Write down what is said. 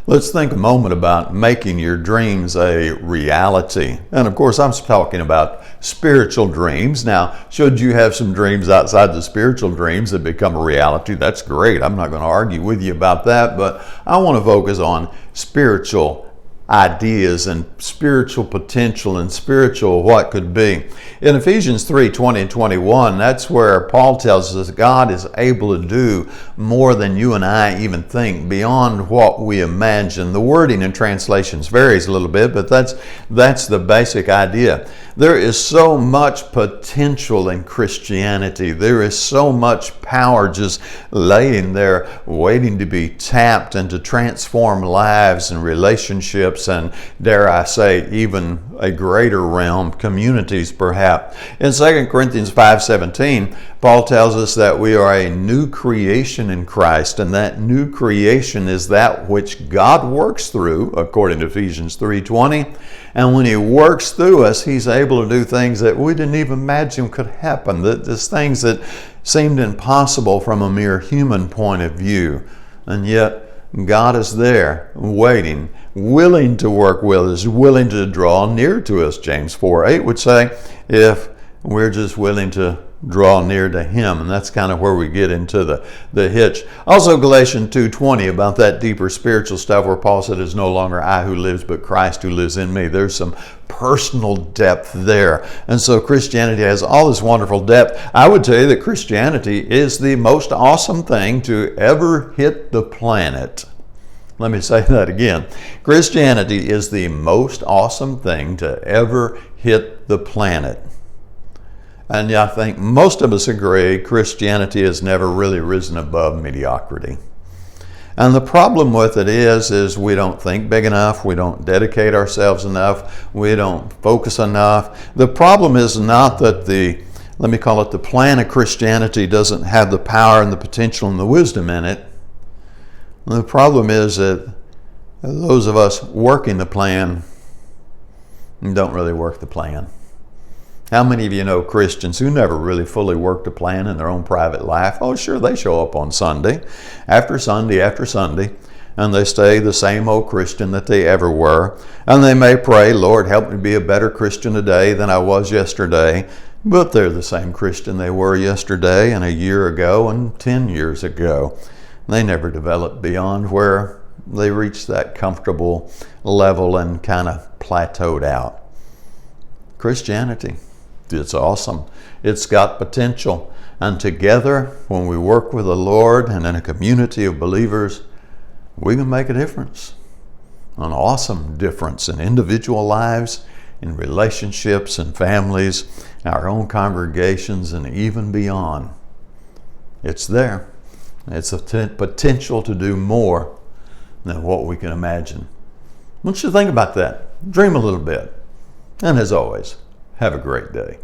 Let's think a moment about making your dreams a reality. And of course, I'm talking about spiritual dreams. Now, should you have some dreams outside the spiritual dreams that become a reality, that's great. I'm not going to argue with you about that, but I want to focus on spiritual ideas and spiritual potential and spiritual what could be. In Ephesians 3:20 and 21, that's where Paul tells us God is able to do more than you and I even think, beyond what we imagine. The wording in translations varies a little bit, but that's the basic idea. There is so much potential in Christianity. There is so much power just laying there waiting to be tapped and to transform lives and relationships and, dare I say, even a greater realm, communities perhaps. In 2 Corinthians 5:17, Paul tells us that we are a new creation in Christ, and that new creation is that which God works through, according to Ephesians 3:20. And when He works through us, He's able to do things that we didn't even imagine could happen. There's things that seemed impossible from a mere human point of view. And yet, God is there, waiting, willing to work with us, willing to draw near to us. James 4:8 would say, if we're just willing to draw near to Him. And that's kind of where we get into the hitch. Also, Galatians 2:20, about that deeper spiritual stuff where Paul said, it's no longer I who lives, but Christ who lives in me. There's some personal depth there. And so Christianity has all this wonderful depth. I would tell you that Christianity is the most awesome thing to ever hit the planet. Let me say that again. Christianity is the most awesome thing to ever hit the planet. And I think most of us agree Christianity has never really risen above mediocrity. And the problem with it is we don't think big enough, we don't dedicate ourselves enough, we don't focus enough. The problem is not that let me call it the plan of Christianity doesn't have the power and the potential and the wisdom in it. The problem is that those of us working the plan don't really work the plan. How many of you know Christians who never really fully worked a plan in their own private life? Oh, sure, they show up on Sunday, after Sunday, after Sunday, and they stay the same old Christian that they ever were. And they may pray, Lord, help me be a better Christian today than I was yesterday. But they're the same Christian they were yesterday and a year ago and 10 years ago. They never developed beyond where they reached that comfortable level and kind of plateaued out. Christianity, it's awesome. It's got potential. And together, when we work with the Lord and in a community of believers, we can make a difference. An awesome difference in individual lives, in relationships and families, our own congregations, and even beyond. It's there. It's a potential to do more than what we can imagine. I want you to think about that. Dream a little bit. And as always, have a great day.